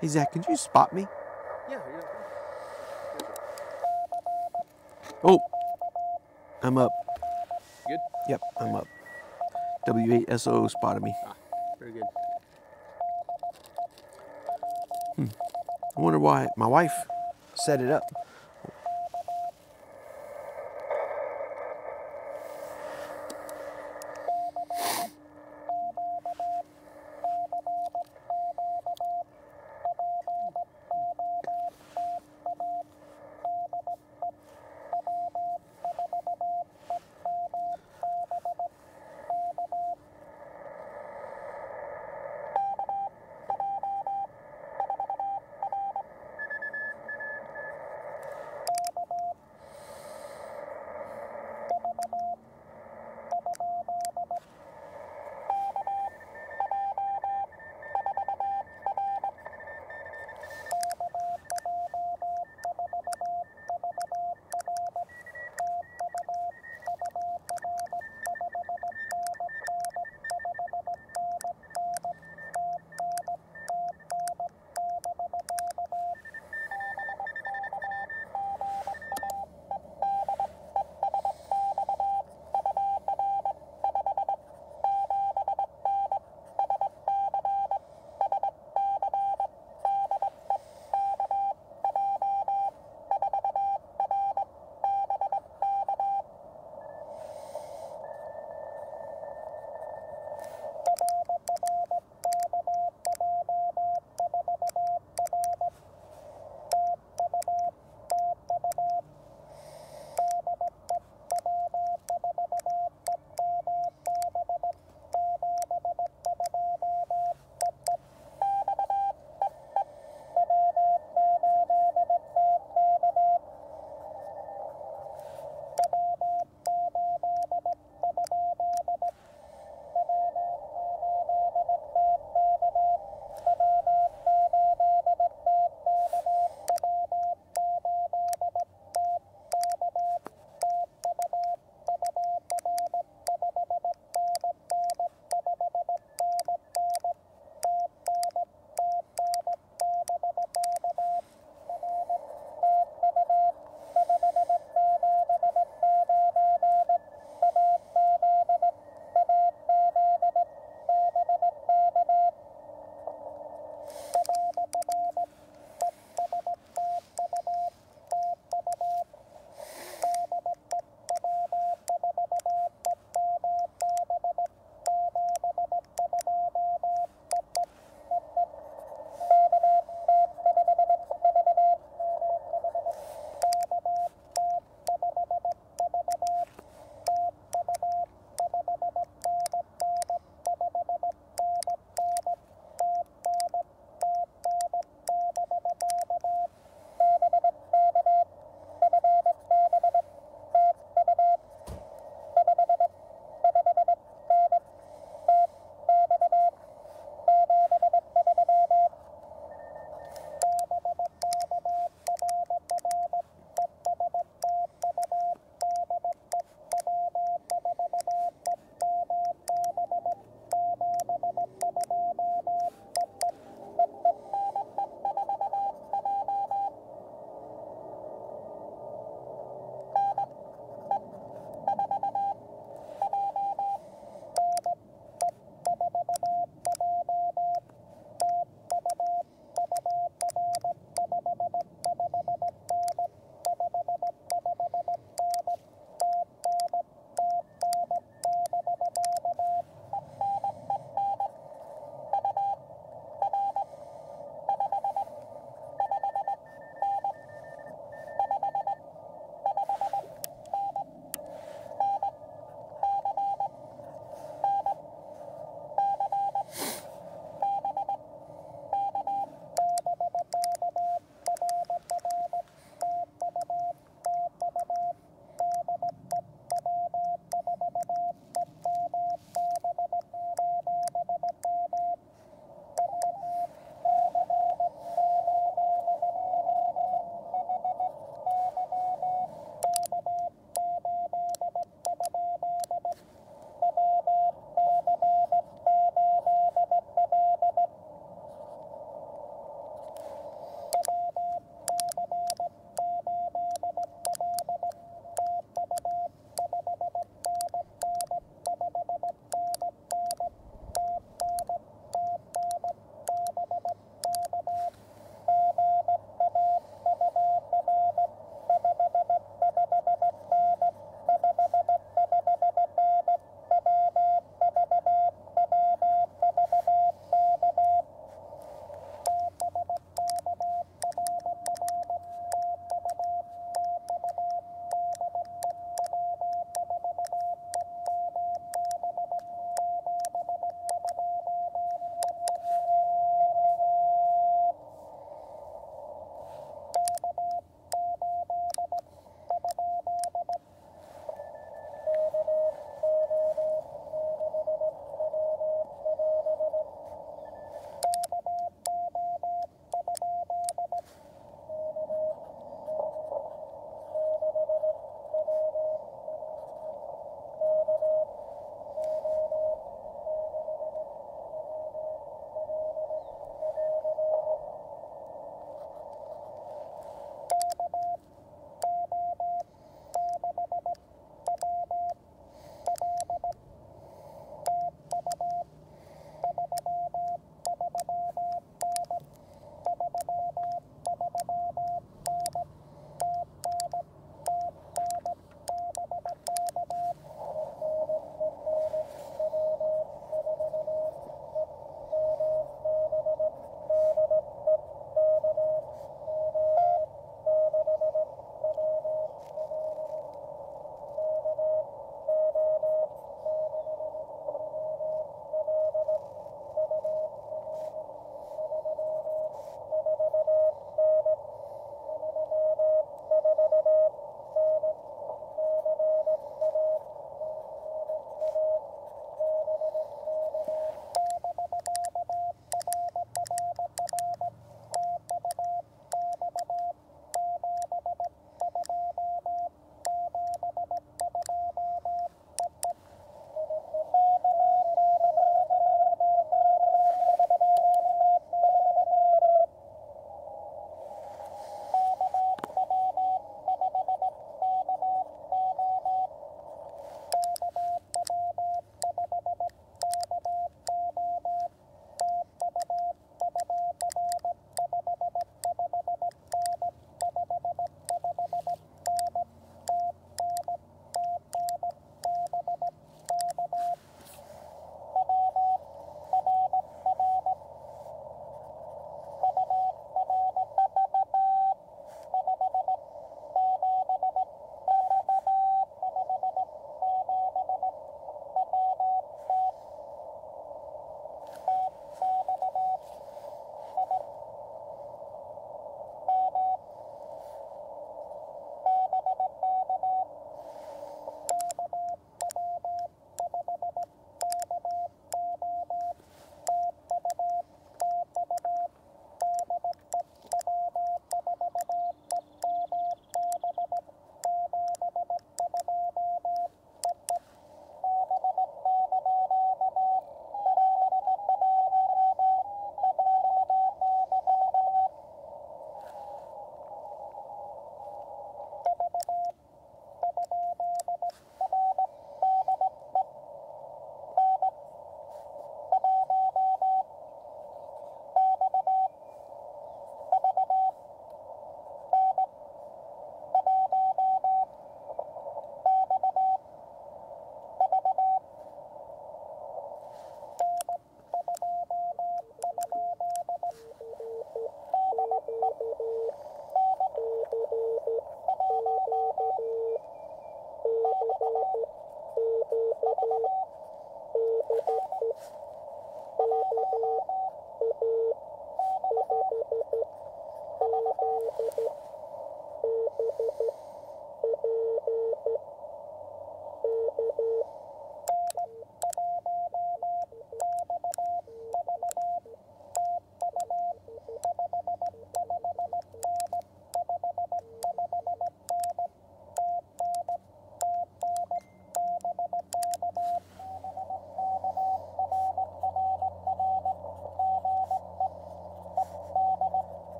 Hey Zach, could you spot me? Yeah. Oh, I'm up. Good? Yep, I'm up. W8SO spotted me. Very good. I wonder why my wife set it up.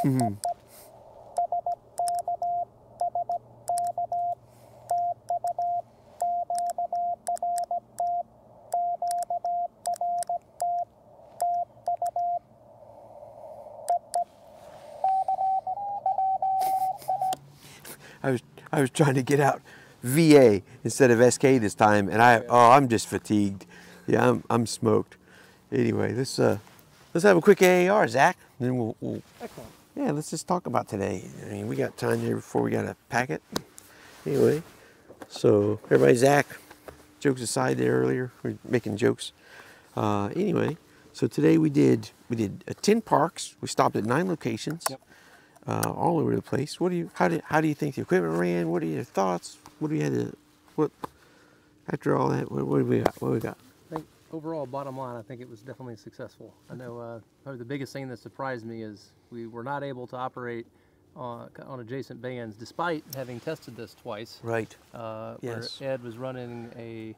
I was trying to get out VA instead of SK this time, and I'm just fatigued. Yeah, I'm smoked. Anyway, let's have a quick AAR, Zach. And then we'll Excellent. yeah, let's just talk about today. I mean, we got time here before we gotta pack it. Anyway, so everybody, Zach, jokes aside there earlier, we're making jokes. Anyway, so today we did 10 parks. We stopped at 9 locations. Yep. All over the place. How do you think the equipment ran? What are your thoughts? After all that, what do we got? What do we got? I think overall, bottom line, I think it was definitely successful. I know probably the biggest thing that surprised me is we were not able to operate on adjacent bands, despite having tested this twice. Right. Yes. Where Ed was running I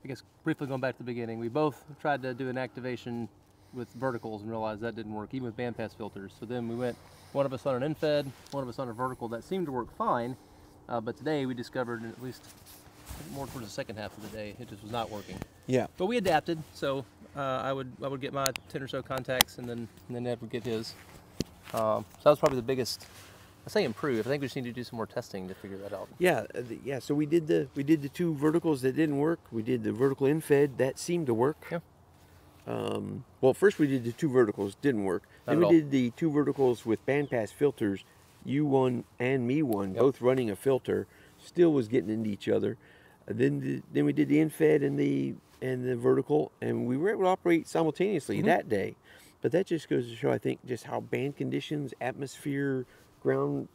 guess briefly going back to the beginning, we both tried to do an activation with verticals and realized that didn't work, even with bandpass filters. So then we went, one of us on an infed, one of us on a vertical that seemed to work fine, but today we discovered, at least more towards the second half of the day, it just was not working. Yeah. But we adapted, so I would get my 10 or so contacts, and then Ed would get his. So that was probably the biggest. I say improve. I think we just need to do some more testing to figure that out. Yeah, yeah. So we did the 2 verticals that didn't work. We did the vertical infed that seemed to work. Yeah. Well, first we did the 2 verticals, didn't work. Then we did the 2 verticals with bandpass filters, you one and me one, both running a filter, still was getting into each other. Then we did the infed and the vertical, and we were able to operate simultaneously that day. But that just goes to show, I think, just how band conditions, atmosphere, ground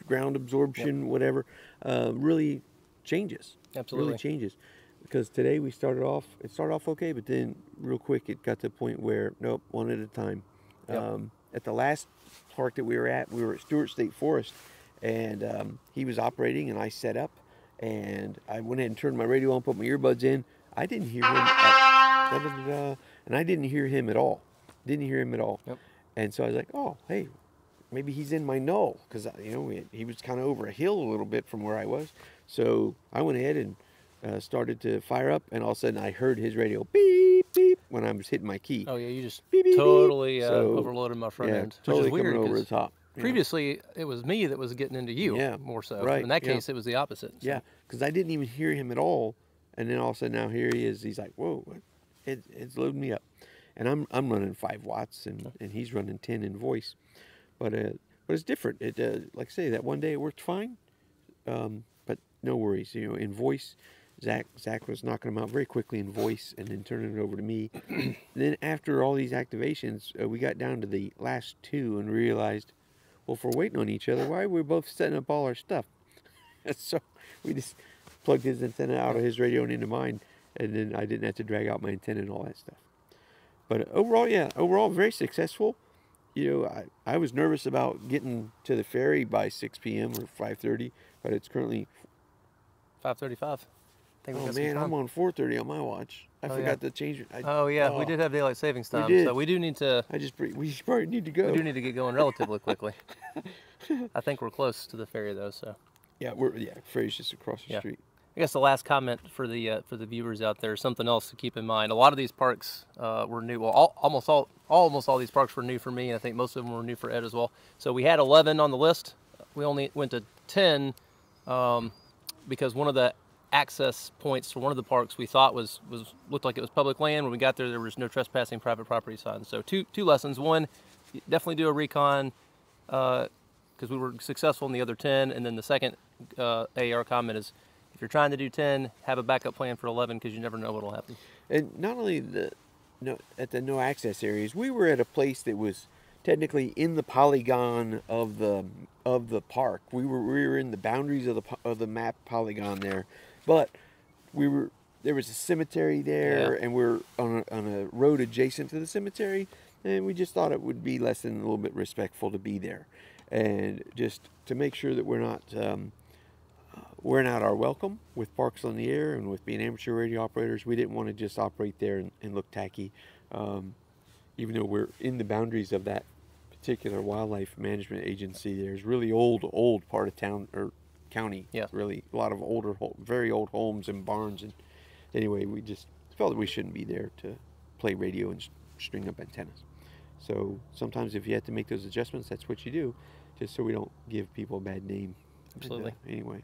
absorption, whatever, really changes. Absolutely. Really changes. Because today it started off okay, but then real quick it got to the point where, nope, one at a time. Yep. At the last park that we were at Stewart State Forest, and he was operating and I set up, and I went ahead and turned my radio on, put my earbuds in. I didn't hear him and I didn't hear him at all. Didn't hear him at all. Yep. And so I was like, oh, hey, maybe he's in my null, because he was kind of over a hill a little bit from where I was. So I went ahead and started to fire up, and all of a sudden I heard his radio beep beep when I was hitting my key. Oh yeah, you just beep, beep, totally beep. So, overloaded my front end, totally which is weird. Coming over the top. Previously, it was me that was getting into you more so. Right. In that case, it was the opposite. So. Yeah, because I didn't even hear him at all, and then all of a sudden now here he is. He's like, whoa, it's loading me up, and I'm running 5 watts, and he's running 10 in voice, but it's different. Like I say, that one day it worked fine, but no worries. In voice. Zach was knocking them out very quickly in voice and then turning it over to me. Then after all these activations, we got down to the last 2 and realized, well, if we're waiting on each other, why are we both setting up all our stuff? So we just plugged his antenna out of his radio and into mine, and then I didn't have to drag out my antenna and all that stuff. But overall very successful. I was nervous about getting to the ferry by 6 p.m. or 5:30, but it's currently 5:35. Oh man, I'm on 4:30 on my watch. I forgot to change it. We did have daylight savings time, so we do need to. We probably need to go. We do need to get going relatively quickly. I think we're close to the ferry though, so. Yeah, ferry's just across the street. I guess the last comment for the viewers out there, something else to keep in mind. A lot of these parks were new. Well, almost all these parks were new for me, and I think most of them were new for Ed as well. So we had 11 on the list. We only went to 10 because one of the access points for one of the parks we thought looked like it was public land. When we got there was no trespassing private property signs. So two lessons. One, definitely do a recon because we were successful in the other 10. And then the second AR comment is, if you're trying to do 10, have a backup plan for 11 because you never know what'll happen. And not only at the no access areas, we were at a place that was technically in the polygon of the park. We were in the boundaries of the map polygon there. But there was a cemetery there, and we're on a road adjacent to the cemetery, and we just thought it would be less than a little bit respectful to be there, and just to make sure that we're not wearing out our welcome with Parks on the Air and with being amateur radio operators. We didn't want to just operate there and look tacky, even though we're in the boundaries of that particular wildlife management agency there is really old part of town or county. Yeah. Really a lot of older, very old homes and barns. And anyway, we just felt that we shouldn't be there to play radio and string up antennas. So sometimes if you have to make those adjustments, that's what you do, just so we don't give people a bad name. Absolutely. And, anyway.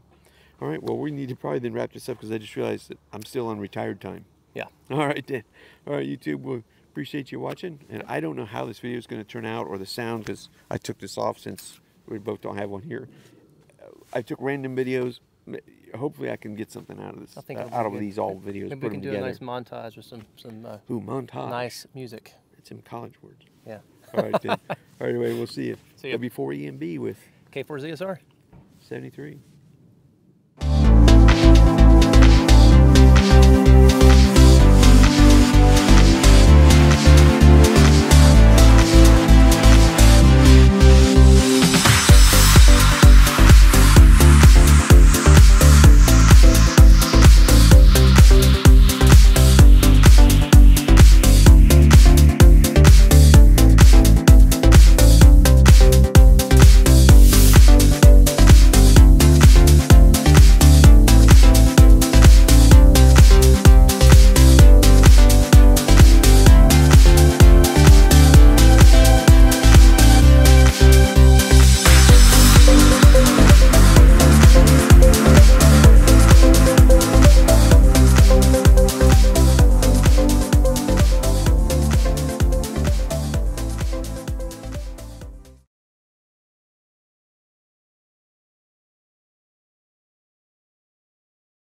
All right, well, we need to probably then wrap this up because I just realized that I'm still on retired time. Yeah. All right, then. All right, YouTube, we appreciate you watching. And I don't know how this video is going to turn out or the sound because I took this off since we both don't have one here. I took random videos. Hopefully I can get something out of this, out of these all videos. Maybe we can do a nice montage with some montage. Nice music. It's some college words. Yeah. All right, then. All right, anyway, we'll see you. See ya. W4EMB with K4ZSR 73.